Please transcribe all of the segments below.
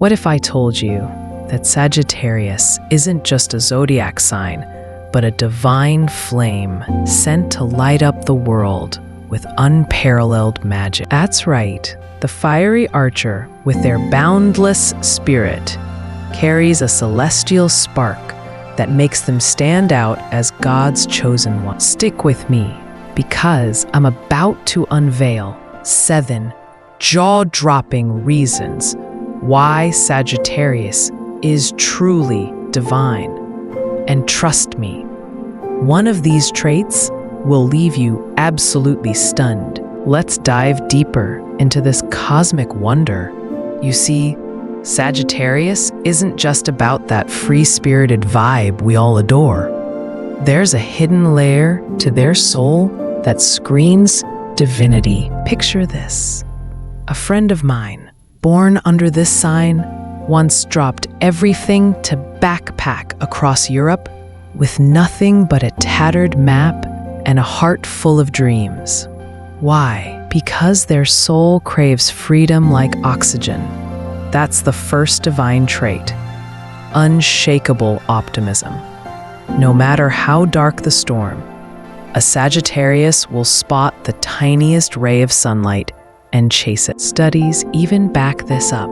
What if I told you that Sagittarius isn't just a zodiac sign, but a divine flame sent to light up the world with unparalleled magic? That's right. The fiery archer, with their boundless spirit, carries a celestial spark that makes them stand out as God's chosen one. Stick with me, because I'm about to unveil 7 jaw-dropping reasons why Sagittarius is truly divine. And trust me, one of these traits will leave you absolutely stunned. Let's dive deeper into this cosmic wonder. You see, Sagittarius isn't just about that free-spirited vibe we all adore. There's a hidden layer to their soul that screams divinity. Picture this. A friend of mine, born under this sign, once dropped everything to backpack across Europe with nothing but a tattered map and a heart full of dreams. Why? Because their soul craves freedom like oxygen. That's the first divine trait, unshakable optimism. No matter how dark the storm, a Sagittarius will spot the tiniest ray of sunlight and chase it. Studies even back this up.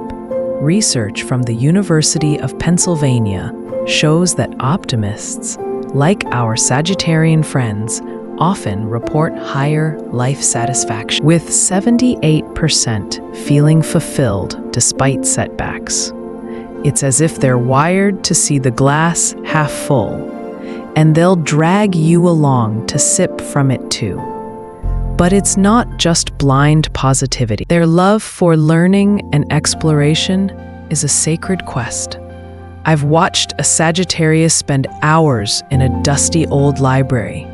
Research from the University of Pennsylvania shows that optimists, like our Sagittarian friends, often report higher life satisfaction, with 78% feeling fulfilled despite setbacks. It's as if they're wired to see the glass half full, and they'll drag you along to sip from it too. But it's not just blind positivity. Their love for learning and exploration is a sacred quest. I've watched a Sagittarius spend hours in a dusty old library,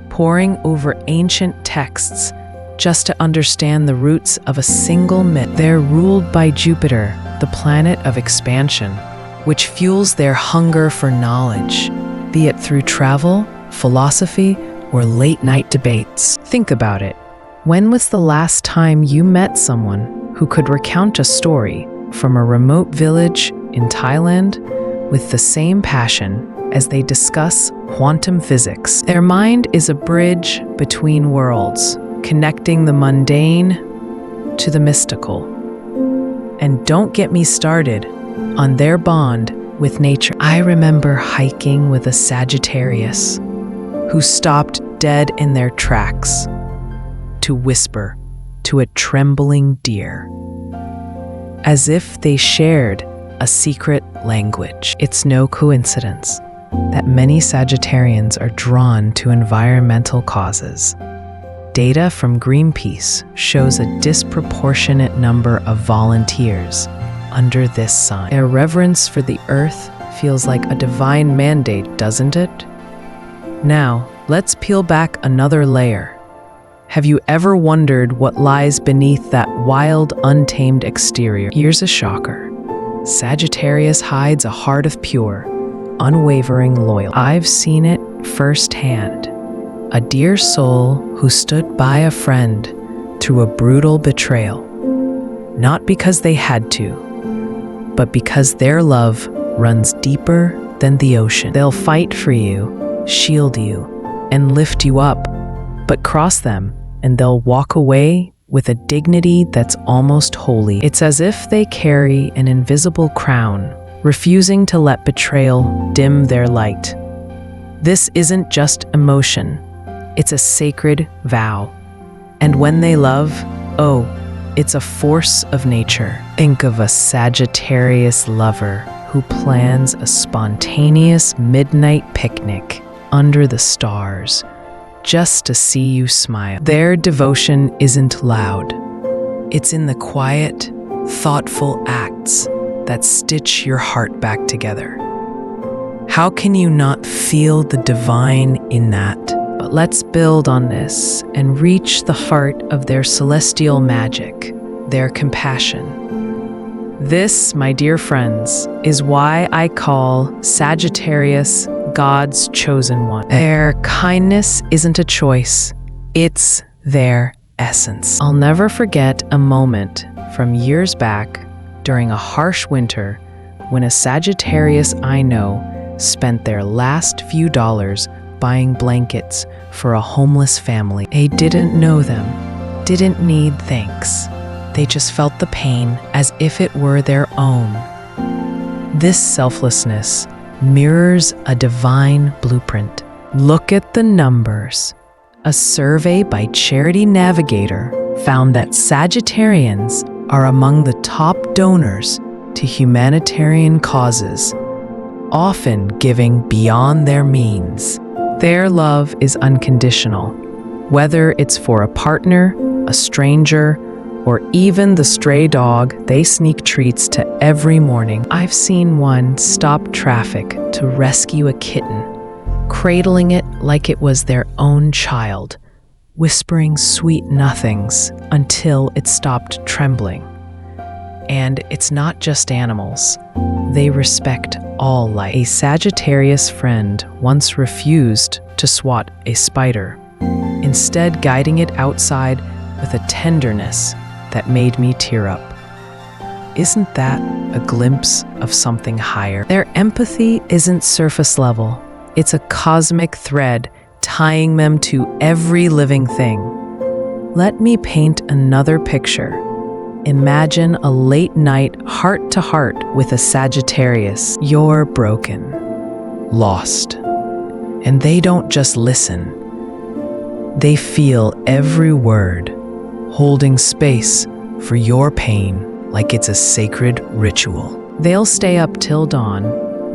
poring over ancient texts just to understand the roots of a single myth. They're ruled by Jupiter, the planet of expansion, which fuels their hunger for knowledge, be it through travel, philosophy, or late-night debates. Think about it. When was the last time you met someone who could recount a story from a remote village in Thailand with the same passion as they discuss quantum physics? Their mind is a bridge between worlds, connecting the mundane to the mystical. And don't get me started on their bond with nature. I remember hiking with a Sagittarius who stopped dead in their tracks to whisper to a trembling deer, as if they shared a secret language. It's no coincidence that many Sagittarians are drawn to environmental causes. Data from Greenpeace shows a disproportionate number of volunteers under this sign. Their reverence for the earth feels like a divine mandate, doesn't it? Now, let's peel back another layer. Have you ever wondered what lies beneath that wild, untamed exterior? Here's a shocker. Sagittarius hides a heart of pure, unwavering loyalty. I've seen it firsthand. A dear soul who stood by a friend through a brutal betrayal, not because they had to, but because their love runs deeper than the ocean. They'll fight for you, shield you, and lift you up, but cross them, and they'll walk away with a dignity that's almost holy. It's as if they carry an invisible crown, refusing to let betrayal dim their light. This isn't just emotion, it's a sacred vow. And when they love, oh, it's a force of nature. Think of a Sagittarius lover who plans a spontaneous midnight picnic under the stars, just to see you smile. Their devotion isn't loud. It's in the quiet, thoughtful acts that stitch your heart back together. How can you not feel the divine in that? But let's build on this and reach the heart of their celestial magic, their compassion. This, my dear friends, is why I call Sagittarius God's chosen one. Their kindness isn't a choice, it's their essence. I'll never forget a moment from years back during a harsh winter when a Sagittarius I know spent their last few dollars buying blankets for a homeless family. They didn't know them, didn't need thanks. They just felt the pain as if it were their own. This selflessness mirrors a divine blueprint. Look at the numbers. A survey by Charity Navigator found that Sagittarians are among the top donors to humanitarian causes, often giving beyond their means. Their love is unconditional, whether it's for a partner, a stranger, or even the stray dog they sneak treats to every morning. I've seen one stop traffic to rescue a kitten, cradling it like it was their own child, whispering sweet nothings until it stopped trembling. And it's not just animals. They respect all life. A Sagittarius friend once refused to swat a spider, instead guiding it outside with a tenderness that made me tear up. Isn't that a glimpse of something higher? Their empathy isn't surface level. It's a cosmic thread tying them to every living thing. Let me paint another picture. Imagine a late night heart-to-heart with a Sagittarius. You're broken, lost, and they don't just listen. They feel every word, holding space for your pain like it's a sacred ritual. They'll stay up till dawn,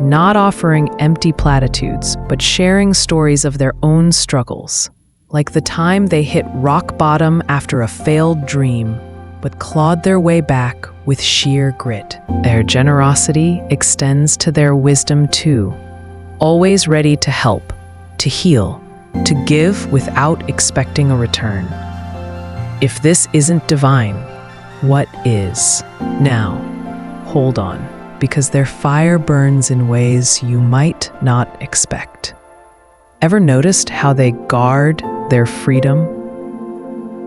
not offering empty platitudes, but sharing stories of their own struggles, like the time they hit rock bottom after a failed dream, but clawed their way back with sheer grit. Their generosity extends to their wisdom too, always ready to help, to heal, to give without expecting a return. If this isn't divine, what is? Now, hold on, because their fire burns in ways you might not expect. Ever noticed how they guard their freedom?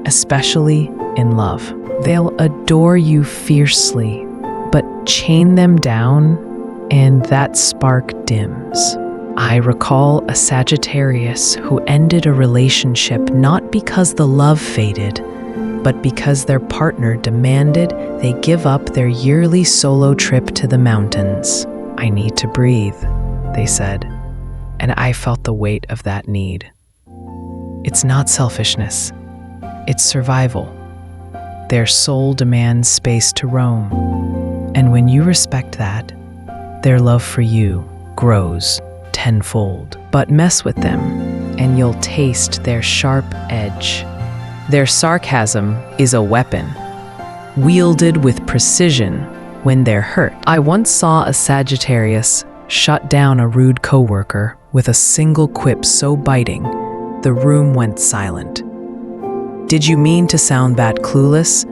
Especially in love. They'll adore you fiercely, but chain them down, and that spark dims. I recall a Sagittarius who ended a relationship not because the love faded, but because their partner demanded they give up their yearly solo trip to the mountains. I need to breathe, they said, and I felt the weight of that need. It's not selfishness, it's survival. Their soul demands space to roam, and when you respect that, their love for you grows tenfold. But mess with them, and you'll taste their sharp edge. Their sarcasm is a weapon, wielded with precision when they're hurt. I once saw a Sagittarius shut down a rude coworker with a single quip so biting, the room went silent. Did you mean to sound that clueless,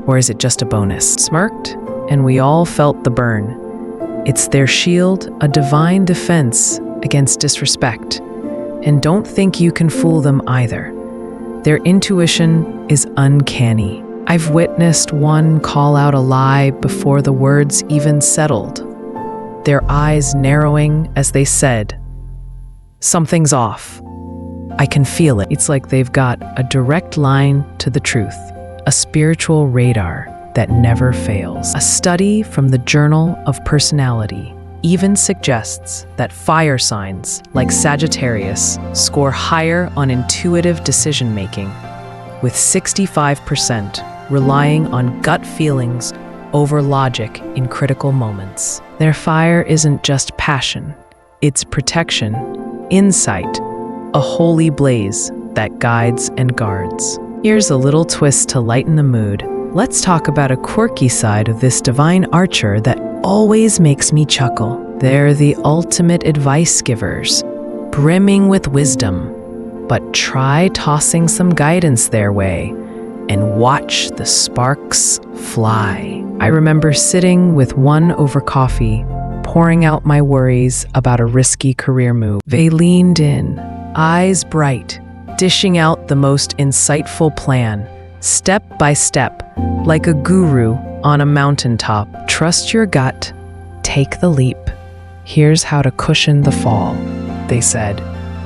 or is it just a bonus? Smirked, and we all felt the burn. It's their shield, a divine defense against disrespect. And don't think you can fool them either. Their intuition is uncanny. I've witnessed one call out a lie before the words even settled, their eyes narrowing as they said, "Something's off. I can feel it." It's like they've got a direct line to the truth, a spiritual radar that never fails. A study from the Journal of Personality even suggests that fire signs like Sagittarius score higher on intuitive decision-making, with 65% relying on gut feelings over logic in critical moments. Their fire isn't just passion, it's protection, insight, a holy blaze that guides and guards. Here's a little twist to lighten the mood. Let's talk about a quirky side of this divine archer that always makes me chuckle. They're the ultimate advice givers, brimming with wisdom. But try tossing some guidance their way and watch the sparks fly. I remember sitting with one over coffee, pouring out my worries about a risky career move. They leaned in, eyes bright, dishing out the most insightful plan, step by step, like a guru on a mountaintop. Trust your gut. Take the leap. Here's how to cushion the fall, they said.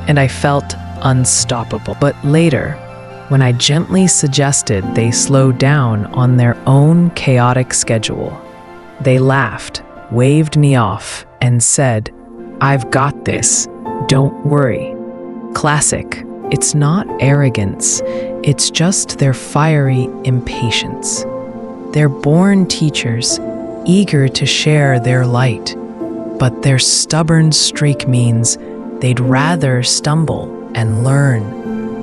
And I felt unstoppable. But later, when I gently suggested they slow down on their own chaotic schedule, they laughed, waved me off, and said, "I've got this. Don't worry." Classic. It's not arrogance. It's just their fiery impatience. They're born teachers, eager to share their light. But their stubborn streak means they'd rather stumble and learn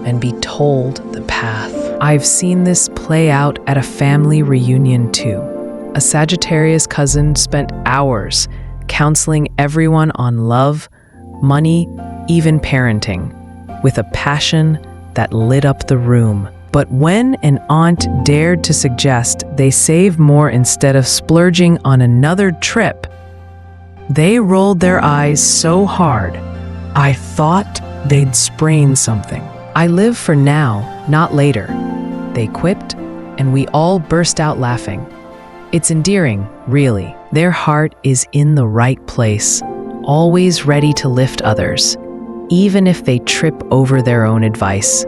and be told the path. I've seen this play out at a family reunion too. A Sagittarius cousin spent hours counseling everyone on love, money, even parenting, with a passion that lit up the room. But when an aunt dared to suggest they save more instead of splurging on another trip, they rolled their eyes so hard, I thought they'd sprain something. "I live for now, not later," they quipped, and we all burst out laughing. It's endearing, really. Their heart is in the right place, always ready to lift others, even if they trip over their own advice.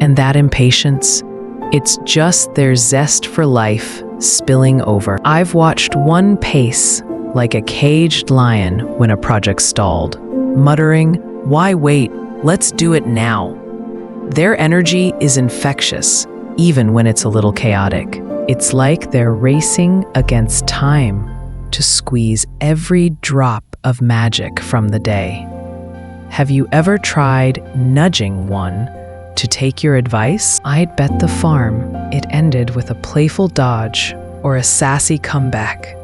And that impatience, it's just their zest for life spilling over. I've watched one pace like a caged lion when a project stalled, muttering, "Why wait? Let's do it now." Their energy is infectious, even when it's a little chaotic. It's like they're racing against time to squeeze every drop of magic from the day. Have you ever tried nudging one to take your advice? I'd bet the farm it ended with a playful dodge or a sassy comeback.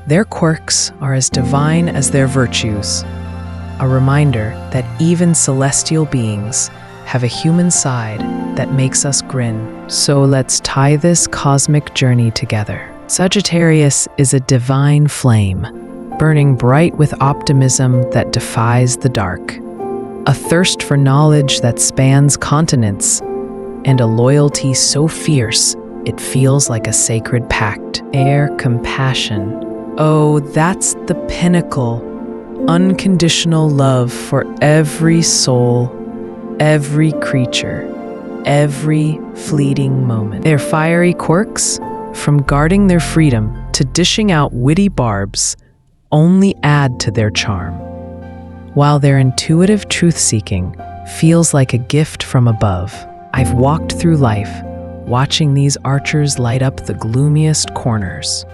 Their quirks are as divine as their virtues, a reminder that even celestial beings have a human side that makes us grin. So let's tie this cosmic journey together. Sagittarius is a divine flame, burning bright with optimism that defies the dark, a thirst for knowledge that spans continents, and a loyalty so fierce it feels like a sacred pact. Air compassion. Oh, that's the pinnacle. Unconditional love for every soul, every creature, every fleeting moment. Their fiery quirks, from guarding their freedom to dishing out witty barbs, only add to their charm, while their intuitive truth-seeking feels like a gift from above. I've walked through life, watching these archers light up the gloomiest corners.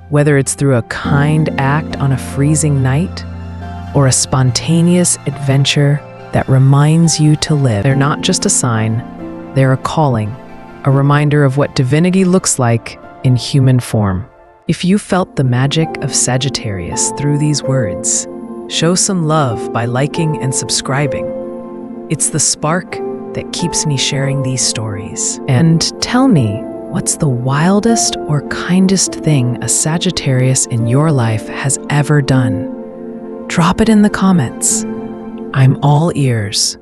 Whether it's through a kind act on a freezing night, or a spontaneous adventure that reminds you to live. They're not just a sign, they're a calling, a reminder of what divinity looks like in human form. If you felt the magic of Sagittarius through these words, show some love by liking and subscribing. It's the spark that keeps me sharing these stories. And tell me, what's the wildest or kindest thing a Sagittarius in your life has ever done? Drop it in the comments. I'm all ears.